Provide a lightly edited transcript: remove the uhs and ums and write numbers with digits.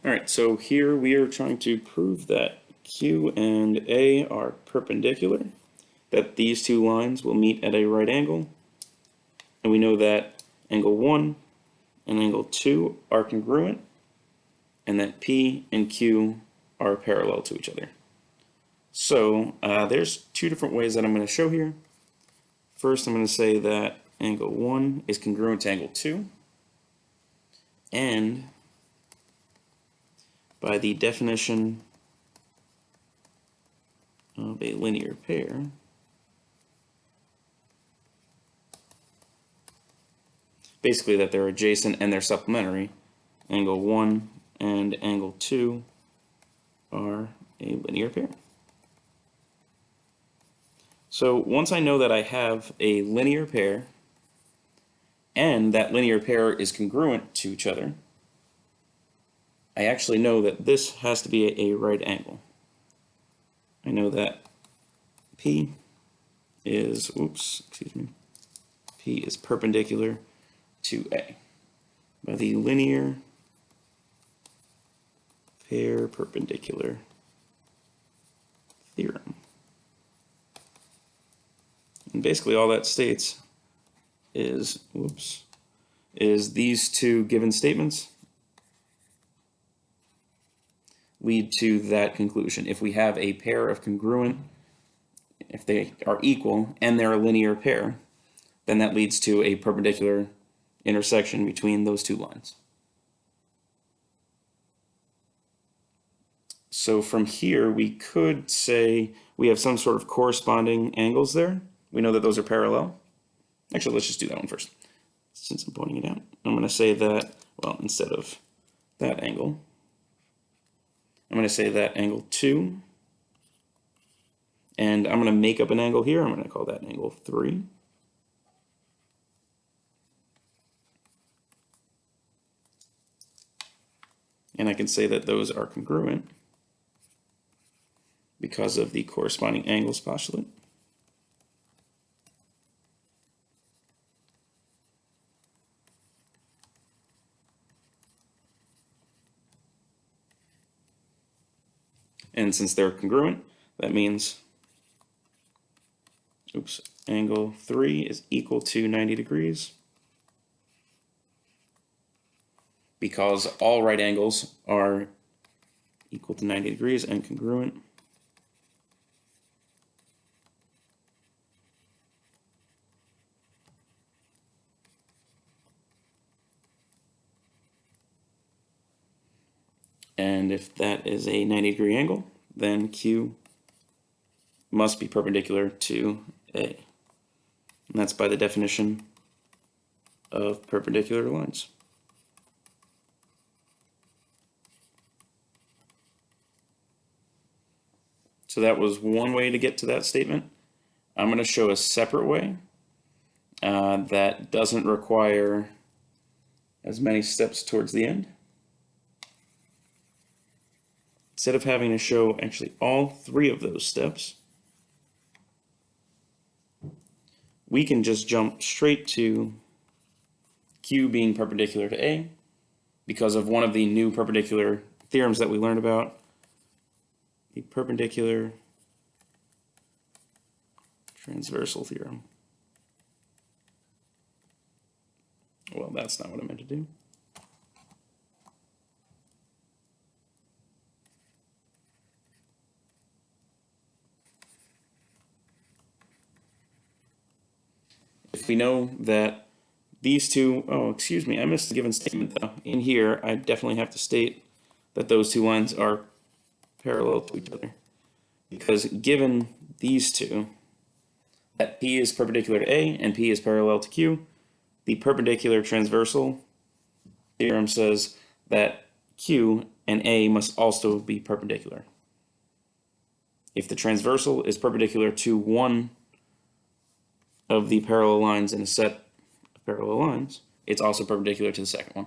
Alright, so here we are trying to prove that Q and A are perpendicular, that these two lines will meet at a right angle, and we know that angle 1 and angle 2 are congruent, and that P and Q are parallel to each other. So there's two different ways that I'm going to show here. First, I'm going to say that angle 1 is congruent to angle 2, and by the definition of a linear pair, basically that they're adjacent and they're supplementary, angle 1 and angle 2 are a linear pair. So once I know that I have a linear pair and that linear pair is congruent to each other, I actually know that this has to be a right angle. I know that P is, P is perpendicular to A by the linear pair perpendicular theorem. And basically all that states is, is these two given statements lead to that conclusion. If we have a pair of congruent, if they are equal and they're a linear pair, then that leads to a perpendicular intersection between those two lines. So from here we could say we have some sort of corresponding angles there. We know that those are parallel. Actually, let's just do that one first, since I'm pointing it out. I'm going to say that, well, instead of that angle, I'm going to say that angle 2, and I'm going to make up an angle here. I'm going to call that angle 3. And I can say that those are congruent because of the corresponding angles postulate. And since they're congruent, that means, angle 3 is equal to 90 degrees because all right angles are equal to 90 degrees and congruent. And if that is a 90-degree angle, then Q must be perpendicular to A. And that's by the definition of perpendicular lines. So that was one way to get to that statement. I'm going to show a separate way that doesn't require as many steps towards the end. Instead of having to show actually all three of those steps, we can just jump straight to Q being perpendicular to A because of one of the new perpendicular theorems that we learned about, the perpendicular transversal theorem. Well, that's not what I meant to do. If we know that these two, I missed a given statement though. In here, I definitely have to state that those two lines are parallel to each other. Because given these two, that P is perpendicular to A and P is parallel to Q, the perpendicular transversal theorem says that Q and A must also be perpendicular. If the transversal is perpendicular to one of the parallel lines in a set of parallel lines, it's also perpendicular to the second one.